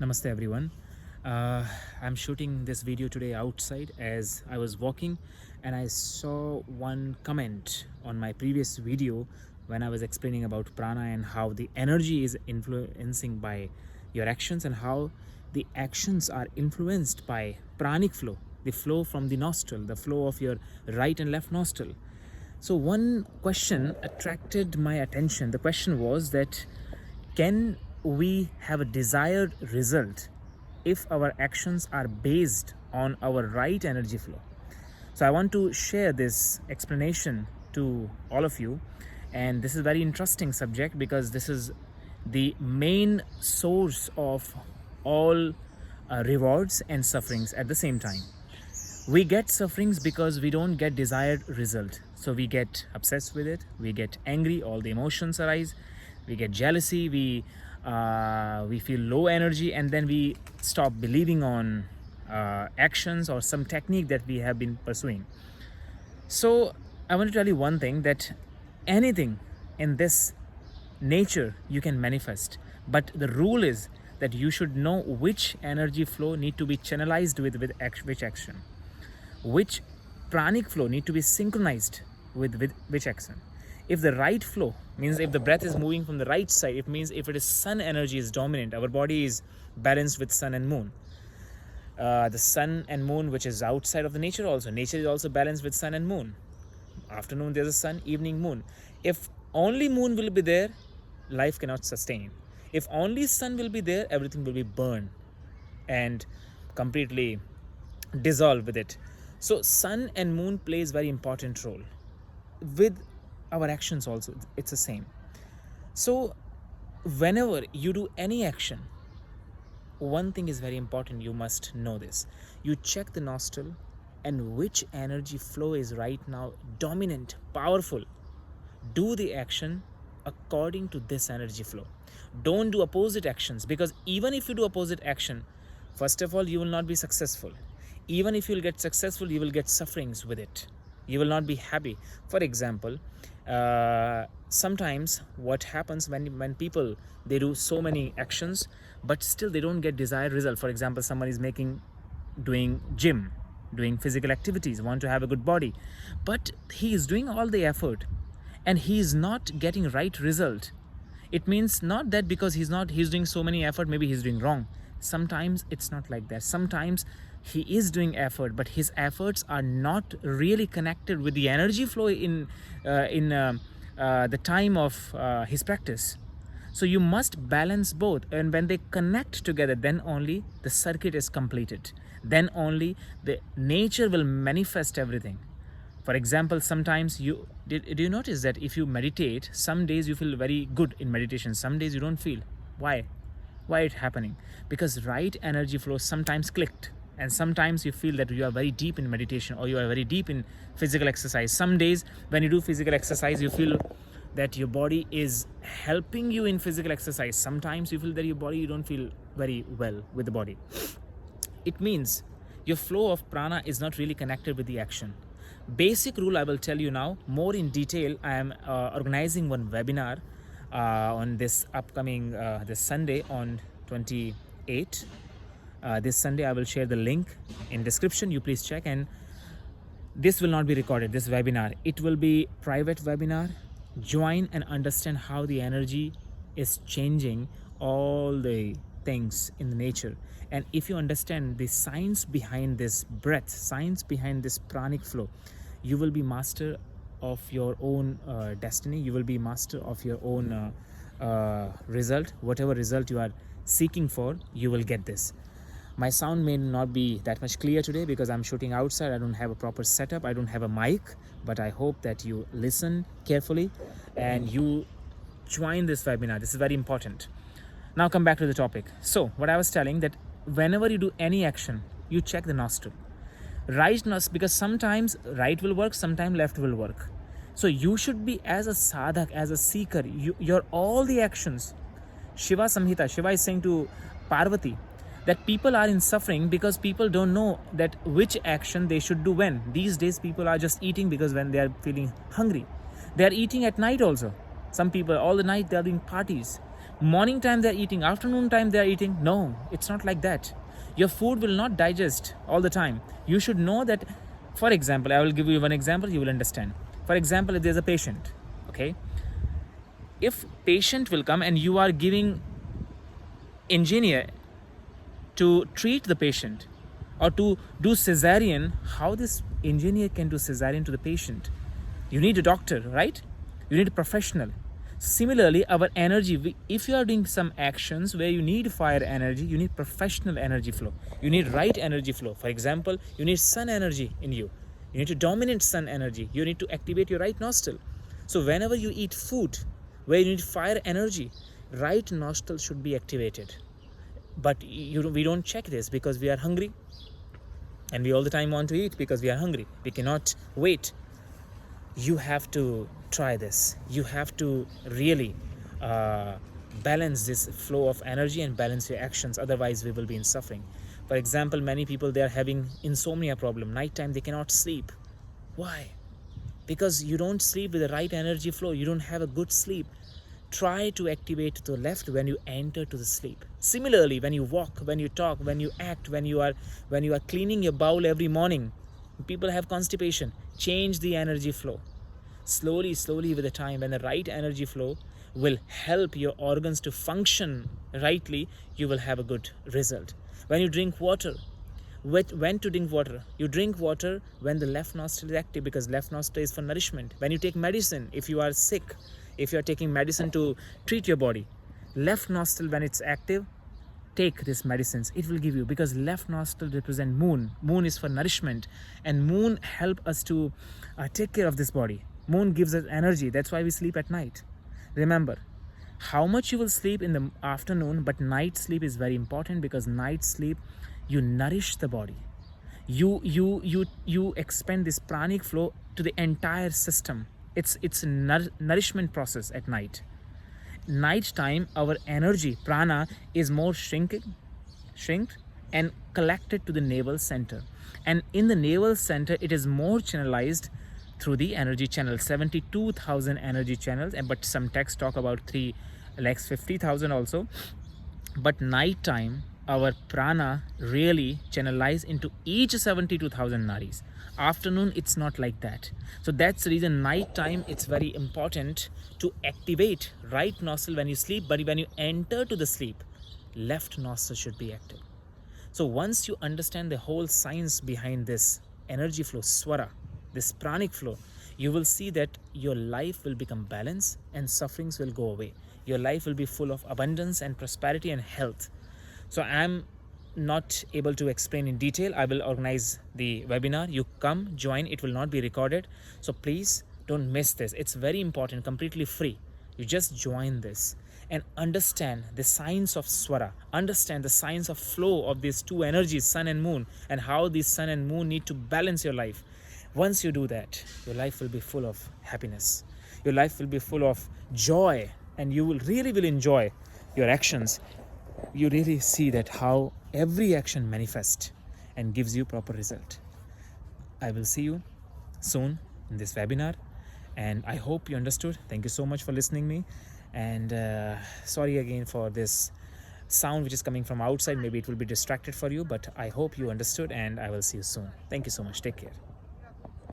Namaste everyone. Uh, I'm shooting this video today outside as I was walking and I saw one comment on my previous video when I was explaining about prana and how the energy is influencing by your actions and how the actions are influenced by pranic flow, the flow from the nostril, the flow of your right and left nostril. So one question attracted my attention. The question was that can we have a desired result if our actions are based on our right energy flow? So I want to share this explanation to all of you, and this is a very interesting subject because this is the main source of all rewards and sufferings at the same time. We get sufferings because we don't get desired result, so we get obsessed with it, we get angry, all the emotions arise, we get jealousy, we feel low energy, and then we stop believing on actions or some technique that we have been pursuing. So I want to tell you one thing, that anything in this nature you can manifest, but the rule is that you should know which energy flow need to be channelized with which action, which pranic flow need to be synchronized with which action. If the right flow means if the breath is moving from the right side, it means if it is sun energy is dominant, our body is balanced with sun and moon. The sun and moon, which is outside of the nature, also nature is also balanced with sun and moon. Afternoon there's a sun, evening moon. If only moon will be there, life cannot sustain. If only sun will be there, everything will be burned and completely dissolved with it. So sun and moon plays very important role. With our actions also, it's the same. So whenever you do any action, one thing is very important, you must know this. You check the nostril and which energy flow is right now dominant, powerful. Do the action according to this energy flow. Don't do opposite actions, because even if you do opposite action, first of all, you will not be successful. Even if you will get successful, you will get sufferings with it. You will not be happy. For example, sometimes what happens when people, they do so many actions but still they don't get desired result. For example, someone is doing gym, doing physical activities, want to have a good body, but he is doing all the effort and he is not getting right result. It means not that because he's doing so many effort, maybe he's doing wrong. Sometimes it's not like that. Sometimes he is doing effort, but his efforts are not really connected with the energy flow in the time of his practice. So you must balance both, and when they connect together, then only the circuit is completed. Then only the nature will manifest everything. For example, sometimes do you notice that if you meditate, some days you feel very good in meditation, some days you don't feel. Why it happening? Because right energy flow sometimes clicked, and sometimes you feel that you are very deep in meditation or you are very deep in physical exercise. Some days when you do physical exercise, you feel that your body is helping you in physical exercise. Sometimes you feel that your body, you don't feel very well with the body. It means your flow of prana is not really connected with the action. Basic rule I will tell you now, more in detail. I am organizing one webinar on this upcoming this Sunday on 28. This Sunday I will share the link in description. You please check, and this will not be recorded, this webinar. It will be private webinar. Join and understand how the energy is changing all the things in the nature. And if you understand the science behind this breath, science behind this pranic flow, you will be master of your own destiny. You will be master of your own result. Whatever result you are seeking for, you will get this. My sound may not be that much clear today because I'm shooting outside. I don't have a proper setup. I don't have a mic, but I hope that you listen carefully and you join this webinar. This is very important. Now come back to the topic. So what I was telling, that whenever you do any action, you check the nostril. Right nostril, because sometimes right will work, sometimes left will work. So you should be, as a sadhak, as a seeker, your all the actions. Shiva Samhita, Shiva is saying to Parvati that people are in suffering because people don't know that which action they should do when. These days people are just eating because when they are feeling hungry. They are eating at night also. Some people all the night they are doing parties. Morning time they're eating, afternoon time they're eating. No, it's not like that. Your food will not digest all the time. You should know that. For example, I will give you one example, you will understand. For example, if there's a patient, okay, if patient will come and you are giving engineer to treat the patient or to do cesarean, how this engineer can do cesarean to the patient? You need a doctor, right? You need a professional. Similarly, our energy, if you are doing some actions where you need fire energy, you need professional energy flow. You need right energy flow. For example, you need sun energy in you. You need to dominate sun energy. You need to activate your right nostril. So whenever you eat food where you need fire energy, right nostril should be activated. But we don't check this because we are hungry, and we all the time want to eat because we are hungry. We cannot wait. You have to try this. You have to really balance this flow of energy and balance your actions. Otherwise, we will be in suffering. For example, many people, they are having insomnia problem. Nighttime, they cannot sleep. Why? Because you don't sleep with the right energy flow. You don't have a good sleep. Try to activate to the left when you enter to the sleep. Similarly, when you walk, when you talk, when you act, when you are cleaning your bowel every morning, people have constipation. Change the energy flow. Slowly with the time, when the right energy flow will help your organs to function rightly, you will have a good result. When you drink water, when to drink water? You drink water when the left nostril is active, because left nostril is for nourishment. When you take medicine, if you are sick, if you are taking medicine to treat your body, left nostril when it's active, take these medicines. It will give you, because left nostril represent moon. Moon is for nourishment, and moon help us to take care of this body. Moon gives us energy. That's why we sleep at night. Remember, how much you will sleep in the afternoon, but night sleep is very important, because night sleep, you nourish the body. You expend this pranic flow to the entire system. It's a nourishment process at night. Night time, our energy prana is more shrinked and collected to the navel center, and in the navel center it is more channelized through the energy channel. 72,000 energy channels, but some texts talk about 3,50,000 also. But night time, our prana really channelize into each 72,000 nadis. Afternoon, it's not like that. So that's the reason night time, it's very important to activate right nostril when you sleep, but when you enter to the sleep, left nostril should be active. So once you understand the whole science behind this energy flow, swara, this pranic flow, you will see that your life will become balanced and sufferings will go away. Your life will be full of abundance and prosperity and health. So I'm not able to explain in detail. I will organize the webinar. You come, join. It will not be recorded. So please don't miss this. It's very important, completely free. You just join this and understand the science of swara. Understand the science of flow of these two energies, sun and moon, and how these sun and moon need to balance your life. Once you do that, your life will be full of happiness. Your life will be full of joy, and you will really enjoy your actions. You really see that how every action manifests and gives you proper result. I will see you soon in this webinar, and I hope you understood. Thank you so much for listening me, and sorry again for this sound which is coming from outside. Maybe it will be distracted for you, but I hope you understood, and I will see you soon. Thank you so much. Take care.